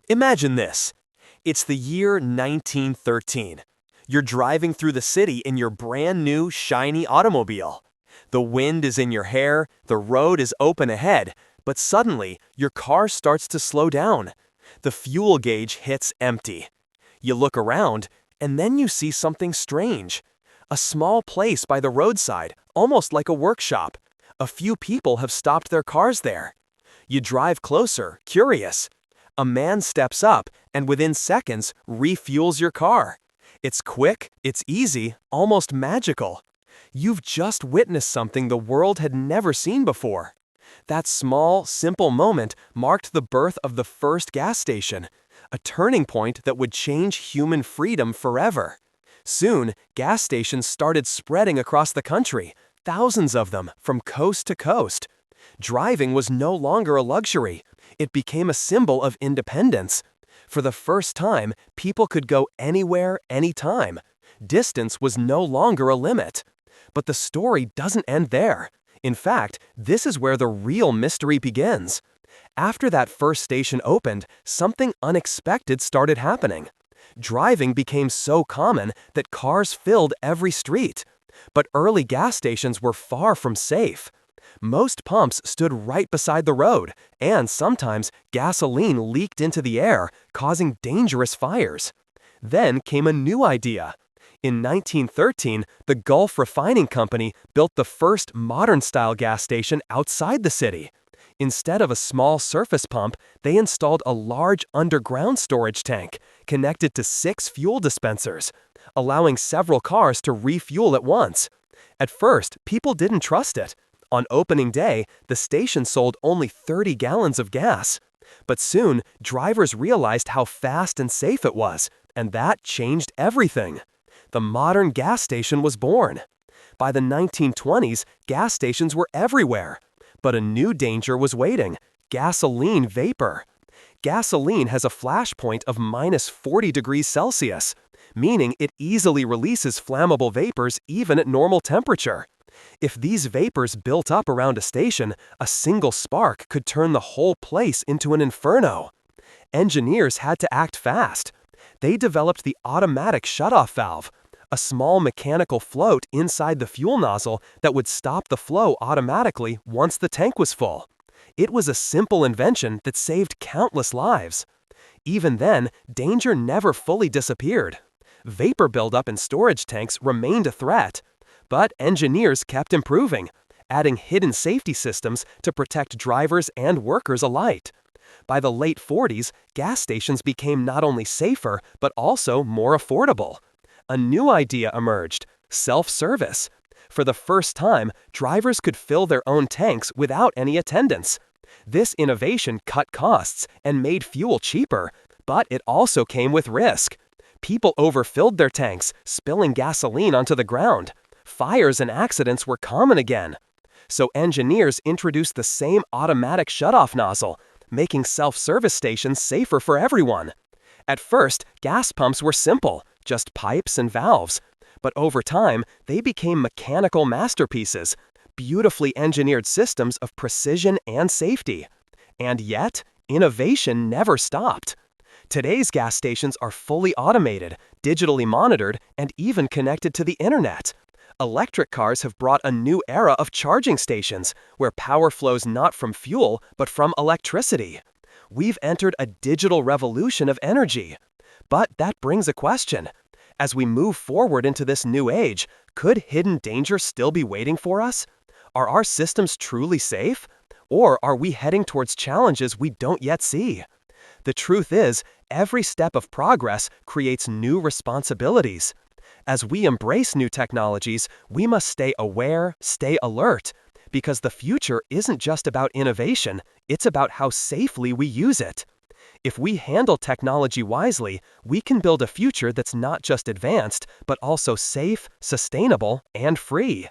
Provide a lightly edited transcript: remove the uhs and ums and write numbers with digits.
Imagine this. It's the year 1913. You're driving through the city in your brand new, shiny automobile. The wind is in your hair, the road is open ahead, but suddenly, your car starts to slow down. The fuel gauge hits empty. You look around, and then you see something strange. A small place by the roadside, almost like a workshop. A few people have stopped their cars there. You drive closer, curious. A man steps up and within seconds refuels your car. It's quick, it's easy, almost magical. You've just witnessed something the world had never seen before. That small, simple moment marked the birth of the first gas station, a turning point that would change human freedom forever. Soon, gas stations started spreading across the country, thousands of them from coast to coast. Driving was no longer a luxury. It became a symbol of independence. For the first time, people could go anywhere, anytime. Distance was no longer a limit. But the story doesn't end there. In fact, this is where the real mystery begins. After that first station opened, something unexpected started happening. Driving became so common that cars filled every street. But early gas stations were far from safe. Most pumps stood right beside the road, and sometimes gasoline leaked into the air, causing dangerous fires. Then came a new idea. In 1913, the Gulf Refining Company built the first modern-style gas station outside the city. Instead of a small surface pump, they installed a large underground storage tank connected to 6 fuel dispensers, allowing several cars to refuel at once. At first, people didn't trust it. On opening day, the station sold only 30 gallons of gas. But soon, drivers realized how fast and safe it was, and that changed everything. The modern gas station was born. By the 1920s, gas stations were everywhere. But a new danger was waiting: gasoline vapor. Gasoline has a flash point of -40 degrees Celsius, meaning it easily releases flammable vapors even at normal temperature. If these vapors built up around a station, a single spark could turn the whole place into an inferno. Engineers had to act fast. They developed the automatic shutoff valve, a small mechanical float inside the fuel nozzle that would stop the flow automatically once the tank was full. It was a simple invention that saved countless lives. Even then, danger never fully disappeared. Vapor buildup in storage tanks remained a threat. But engineers kept improving, adding hidden safety systems to protect drivers and workers alike. By the late 40s, gas stations became not only safer, but also more affordable. A new idea emerged: self-service. For the first time, drivers could fill their own tanks without any attendants. This innovation cut costs and made fuel cheaper, but it also came with risk. People overfilled their tanks, spilling gasoline onto the ground. Fires and accidents were common again. So engineers introduced the same automatic shutoff nozzle, making self-service stations safer for everyone. At first, gas pumps were simple, just pipes and valves. But over time, they became mechanical masterpieces, beautifully engineered systems of precision and safety. And yet, innovation never stopped. Today's gas stations are fully automated, digitally monitored, and even connected to the internet. Electric cars have brought a new era of charging stations, where power flows not from fuel, but from electricity. We've entered a digital revolution of energy. But that brings a question. As we move forward into this new age, could hidden danger still be waiting for us? Are our systems truly safe? Or are we heading towards challenges we don't yet see? The truth is, every step of progress creates new responsibilities. As we embrace new technologies, we must stay aware, stay alert, because the future isn't just about innovation, it's about how safely we use it. If we handle technology wisely, we can build a future that's not just advanced, but also safe, sustainable, and free.